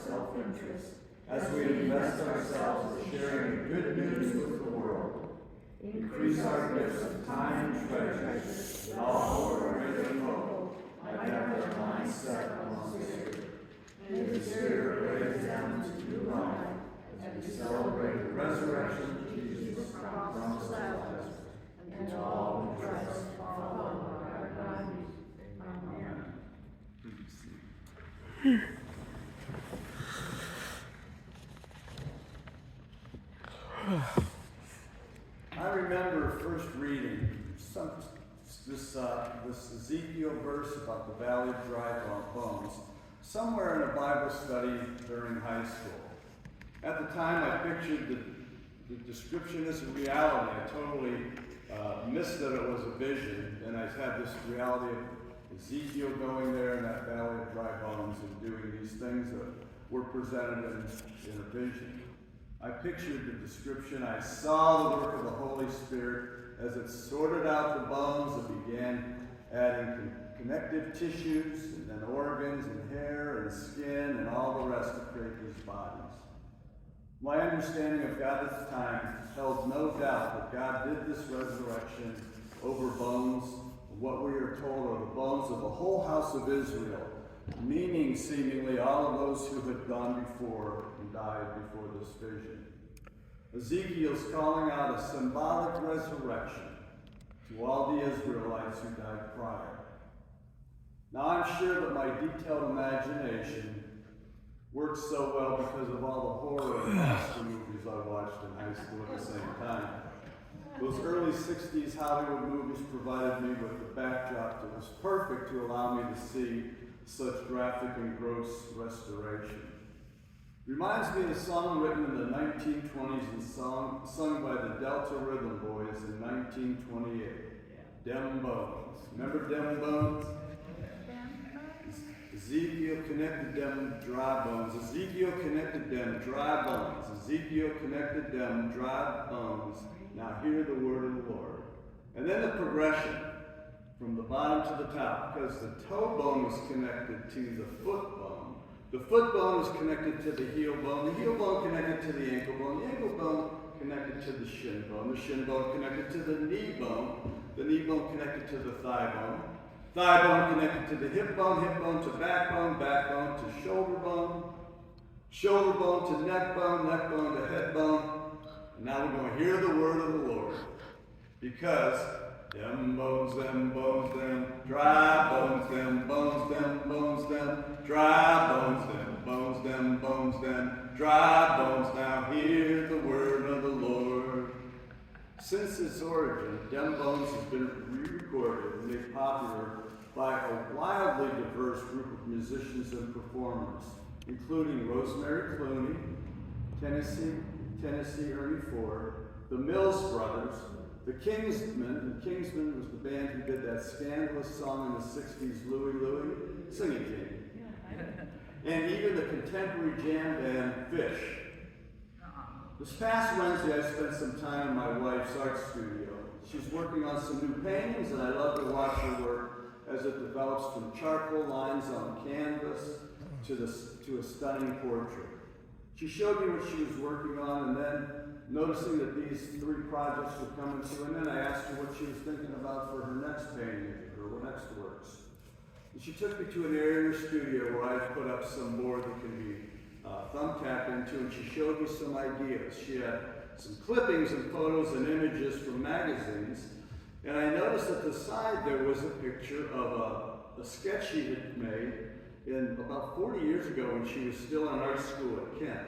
self-interest as we invest ourselves in sharing good news with the world. Increase our gifts of time and treasure, that all who are great and local might have their minds set on the Spirit. May the Spirit raise them to new life as we celebrate the resurrection of Jesus from the Lazarus, and to all who trust and follow our God. Amen. I remember first reading this Ezekiel verse about the Valley of Dry Bones somewhere in a Bible study during high school. At the time, I pictured the description as a reality. I totally missed that it was a vision, and I had this reality of Ezekiel going there in that Valley of Dry Bones and doing these things that were presented in a vision. I pictured the description. I saw the work of the Holy Spirit as it sorted out the bones and began adding connective tissues and then organs and hair and skin and all the rest to create these bodies. My understanding of God at the time held no doubt that God did this resurrection over bones, what we are told are the bones of the whole house of Israel, meaning seemingly all of those who had gone before and died before this vision. Ezekiel's calling out a symbolic resurrection to all the Israelites who died prior. Now I'm sure that my detailed imagination worked so well because of all the horror and monster movies I watched in high school at the same time. Those early 60s Hollywood movies provided me with a backdrop that was perfect to allow me to see such graphic and gross restoration. Reminds me of a song written in the 1920s and sung by the Delta Rhythm Boys in 1928. Dem Bones. Remember Dem Bones? Ezekiel connected them dry bones. Ezekiel connected them dry bones. Ezekiel connected them dry bones. Now hear the word of the Lord. And then the progression from the bottom to the top, because the toe bone was connected to the foot bone. The foot bone was connected to the heel bone. The heel bone connected to the ankle bone. The ankle bone connected to the shin bone. The shin bone connected to the knee bone. The knee bone connected to the thigh bone. Thigh bone connected to the hip bone to backbone to shoulder bone to neck bone to head bone. And now we're going to hear the word of the Lord. Because them bones, them dry bones, them dry bones, them dry bones. Now hear the word of the Lord. Since its origin, Dem Bones has been re-recorded and made popular by a wildly diverse group of musicians and performers, including Rosemary Clooney, Tennessee Ernie Ford, the Mills Brothers, the Kingsmen. The Kingsmen was the band who did that scandalous song in the 60s, Louie Louie, Sing It King. And even the contemporary jam band Fish. This past Wednesday, I spent some time in my wife's art studio. She's working on some new paintings, and I love to watch her work as it develops from charcoal lines on canvas to a stunning portrait. She showed me what she was working on, and then noticing that these three projects were coming to an end, I asked her what she was thinking about for her next painting, or her next works. And she took me to an area in her studio where I put up some board that can be thumbtacked into, and she showed me some ideas. She had some clippings and photos and images from magazines, and I noticed at the side there was a picture of a sketch she had made in about 40 years ago when she was still in art school at Kent.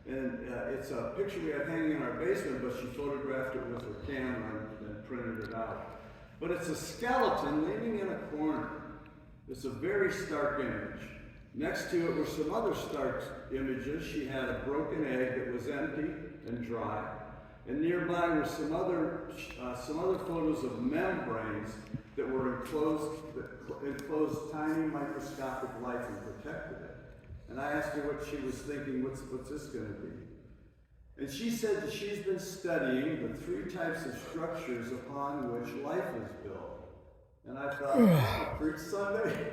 And it's a picture we have hanging in our basement, but she photographed it with her camera and printed it out. But it's a skeleton leaning in a corner. It's a very stark image. Next to it were some other stark images. She had a broken egg that was empty and dry. And nearby were some other photos of membranes that were enclosed tiny microscopic life and protected it. And I asked her what she was thinking, what's this going to be? And she said that she's been studying the three types of structures upon which life is built. And I thought, preach Sunday?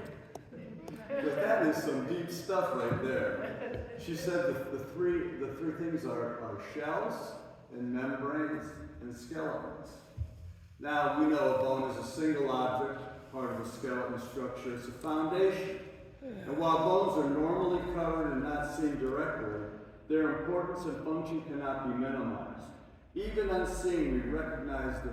But that is some deep stuff right there. She said the three things are shells and membranes and skeletons. Now, we know a bone is a single object, part of a skeleton structure. It's a foundation. And while bones are normally covered and not seen directly, their importance and function cannot be minimized. Even unseen, we recognize the